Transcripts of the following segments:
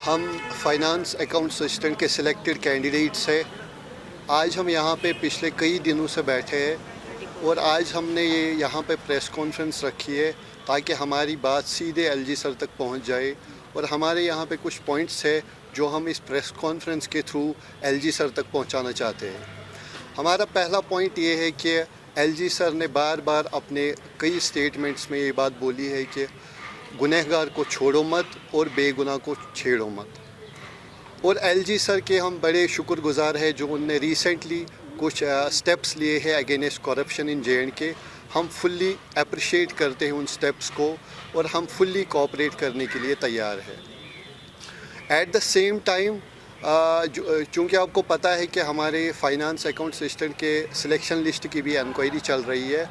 हम finance account assistant के selected candidates हैं। आज हम यहाँ पे पिछले कई दिनों से बैठे हैं और आज हमने ये यहाँ पे प्रेस कॉन्फ्रेंस रखी है ताकि हमारी बात सीधे एलजी सर तक पहुँच जाए। और हमारे यहाँ पे कुछ पॉइंट्स है जो हम इस प्रेस कॉन्फ्रेंस के थ्रू एलजी सर तक पहुँचाना चाहते हैं। हमारा पहला पॉइंट ये है कि एलजी सर ने बार बार अपने कई स्टेटमेंट्स में ये बात बोली है कि गुनहगार को छोड़ो मत और बेगुनाह को छेड़ो मत। और एलजी सर के हम बड़े शुक्रगुजार हैं जो उनने रिसेंटली कुछ स्टेप्स लिए हैं अगेंस्ट करप्शन इन जे.एंड.के। हम फुल्ली अप्रिशिएट करते हैं उन स्टेप्स को और हम फुल्ली कोऑपरेट करने के लिए तैयार हैं। एट द सेम टाइम चूँकि आपको पता है कि हमारे फाइनेंस अकाउंट असिस्टेंट के सिलेक्शन लिस्ट की भी इंक्वायरी चल रही है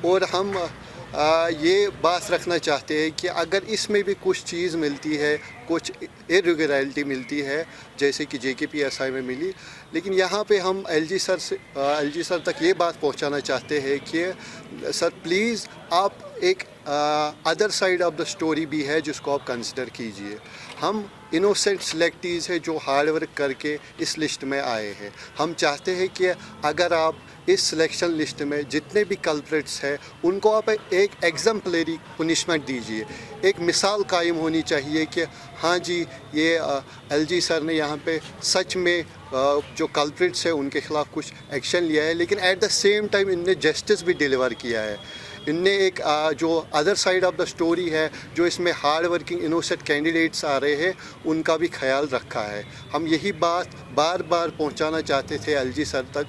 और हम ये बात रखना चाहते हैं कि अगर इसमें भी कुछ चीज़ मिलती है, कुछ इरेगुलरिटी मिलती है जैसे कि JKPSI में मिली, लेकिन यहाँ पे हम एलजी सर तक ये बात पहुँचाना चाहते हैं कि सर प्लीज़ आप एक other side of the story भी है जिसको आप कंसिडर कीजिए। हम इनोसेंट सिलेक्टीज़ है जो हार्ड वर्क करके इस लिस्ट में आए हैं। हम चाहते हैं कि अगर आप इस सिलेक्शन लिस्ट में जितने भी कल्प्रिट्स हैं उनको आप एक एग्जाम्पलरी पनिशमेंट दीजिए। एक मिसाल कायम होनी चाहिए कि हाँ जी ये एलजी सर ने यहाँ पे सच में जो कल्प्रिट्स है उनके ख़िलाफ़ कुछ एक्शन लिया है, लेकिन एट द सेम टाइम इनने जस्टिस भी डिलीवर किया है। इनने एक जो other side of the story है जो इसमें हार्ड वर्किंग इनोसेंट कैंडिडेट्स आ रहे हैं उनका भी ख्याल रखा है। हम यही बात बार बार पहुंचाना चाहते थे एलजी सर तक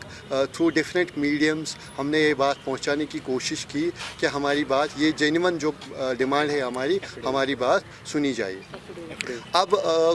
थ्रू डिफरेंट मीडियम्स। हमने ये बात पहुंचाने की कोशिश की कि हमारी बात ये जेन्युइन जो डिमांड है हमारी बात सुनी जाए। अब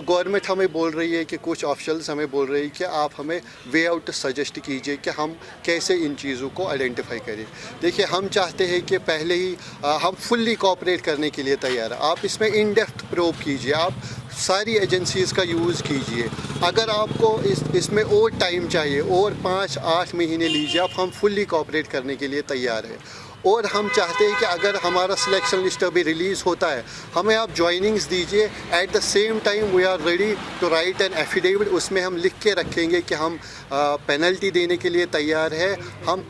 गवर्नमेंट हमें बोल रही है कि कुछ ऑफिशियल्स हमें बोल रही है कि आप हमें वे आउट सजेस्ट कीजिए कि हम कैसे इन चीज़ों को आइडेंटिफाई करें। देखिए हम चाहते हैं कि पहले ही हम फुल्ली कोऑपरेट करने के लिए तैयार हैं। आप इसमें इन डेप्थ प्रोब कीजिए, आप सारी एजेंसीज़ का यूज़ कीजिए। अगर आपको इसमें और टाइम चाहिए और 5-8 महीने लीजिए, आप हम फुल्ली कोऑपरेट करने के लिए तैयार हैं। और हम चाहते हैं कि अगर हमारा सिलेक्शन लिस्ट अभी रिलीज़ होता है हमें आप ज्वाइनिंग्स दीजिए। At the same time we are ready to write an affidavit. उसमें हम लिख के रखेंगे कि हम पेनल्टी देने के लिए तैयार है, हम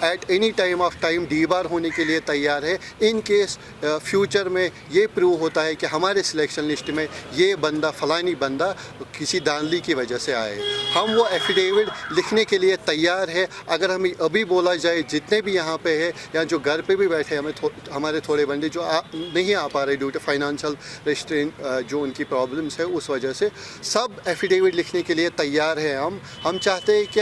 at any time of time debar होने के लिए तैयार है इन केस फ्यूचर में ये प्रूव होता है कि हमारे सिलेक्शन लिस्ट में ये बंदा फलानी बंदा किसी दानली की वजह से आए। हम वो एफिडेविट लिखने के लिए तैयार है। अगर हमें अभी बोला जाए जितने भी यहाँ पे है या जो घर पे भी बैठे हमारे थोड़े बंदे जो नहीं आ पा रहे ड्यू टू फाइनेंशियल रेस्ट्रेंट जो उनकी प्रॉब्लम्स है उस वजह से, सब एफिडेविट लिखने के लिए तैयार है। हम चाहते हैं कि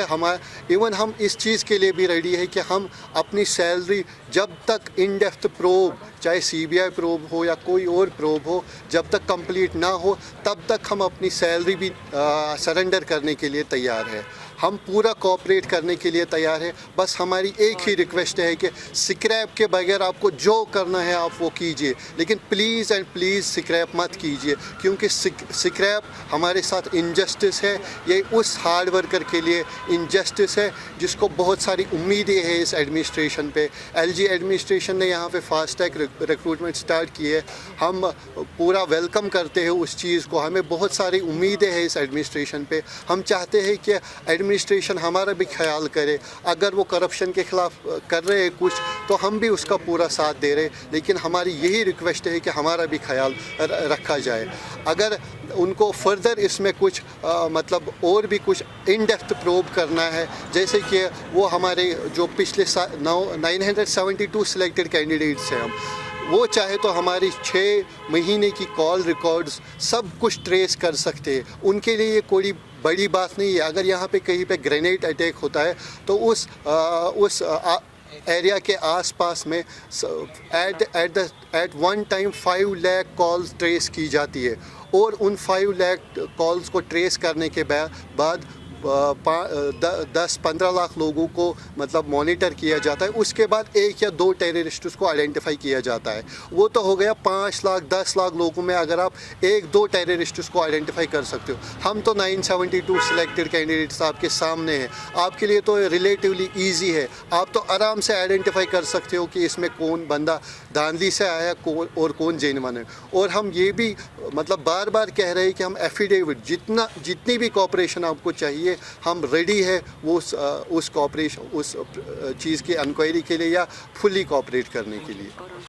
इवन हम इस चीज़ के लिए भी रेडी है कि हम अपनी सैलरी जब तक इन डेप्थ प्रोब, चाहे CBI प्रोब हो या कोई और प्रोब हो, जब तक कंप्लीट ना हो तब तक हम अपनी सैलरी भी सरेंडर करने के लिए तैयार है। हम पूरा कोऑपरेट करने के लिए तैयार है। बस हमारी एक ही रिक्वेस्ट है कि स्क्रैप के बगैर आपको जो करना है आप वो कीजिए, लेकिन प्लीज़ एंड प्लीज़ स्क्रैप मत कीजिए, क्योंकि स्क्रैप हमारे साथ इनजस्टिस है। ये उस हार्ड वर्कर के लिए इनजस्टिस है जिसको बहुत सारी उम्मीदें हैं इस एडमिनिस्ट्रेशन पे। LG एडमिनिस्ट्रेशन ने यहाँ पे फास्ट ट्रैक रिक्रूटमेंट स्टार्ट की है। हम पूरा वेलकम करते हैं उस चीज़ को। हमें बहुत सारी उम्मीदें हैं इस एडमिनिस्ट्रेशन पे। हम चाहते हैं कि एडमिनिस्ट्रेशन हमारा भी ख्याल करे। अगर वो करप्शन के ख़िलाफ़ कर रहे हैं कुछ तो हम भी उसका पूरा साथ दे रहे, लेकिन हमारी यही रिक्वेस्ट है कि हमारा भी ख्याल रखा जाए। अगर उनको फर्दर इसमें कुछ मतलब और भी कुछ इन डेप्थ प्रोब करना है, जैसे कि वो हमारे जो पिछले 972 सिलेक्टेड कैंडिडेट्स हैं, वो चाहे तो हमारी 6 महीने की कॉल रिकॉर्ड्स सब कुछ ट्रेस कर सकते हैं। उनके लिए ये कोई बड़ी बात नहीं है। अगर यहाँ पे कहीं पे ग्रेनेड अटैक होता है तो उस एरिया के आसपास में at one time 5 lakh calls trace की जाती है और उन 5 लाख कॉल्स को ट्रेस करने के बाद 10-15 लाख लोगों को मतलब मॉनिटर किया जाता है। उसके बाद 1 या 2 टेररिस्ट्स को आइडेंटिफाई किया जाता है। वो तो हो गया 5 लाख 10 लाख लोगों में अगर आप 1-2 टेररिस्ट्स को आइडेंटिफाई कर सकते हो। हम तो 972 सिलेक्टेड कैंडिडेट्स आपके सामने हैं, आपके लिए तो रिलेटिवली ईजी है। आप तो आराम से आइडेंटिफाई कर सकते हो कि इसमें कौन बंदा धांधली से आया कौन और कौन जेन्युइन है। और हम ये भी मतलब बार बार कह रहे हैं कि हम एफिडेविट जितनी भी कॉपरेशन आपको चाहिए हम रेडी है वो उस कॉपरेशन उस चीज़ की इंक्वायरी के लिए या फुली कॉपरेट करने के लिए।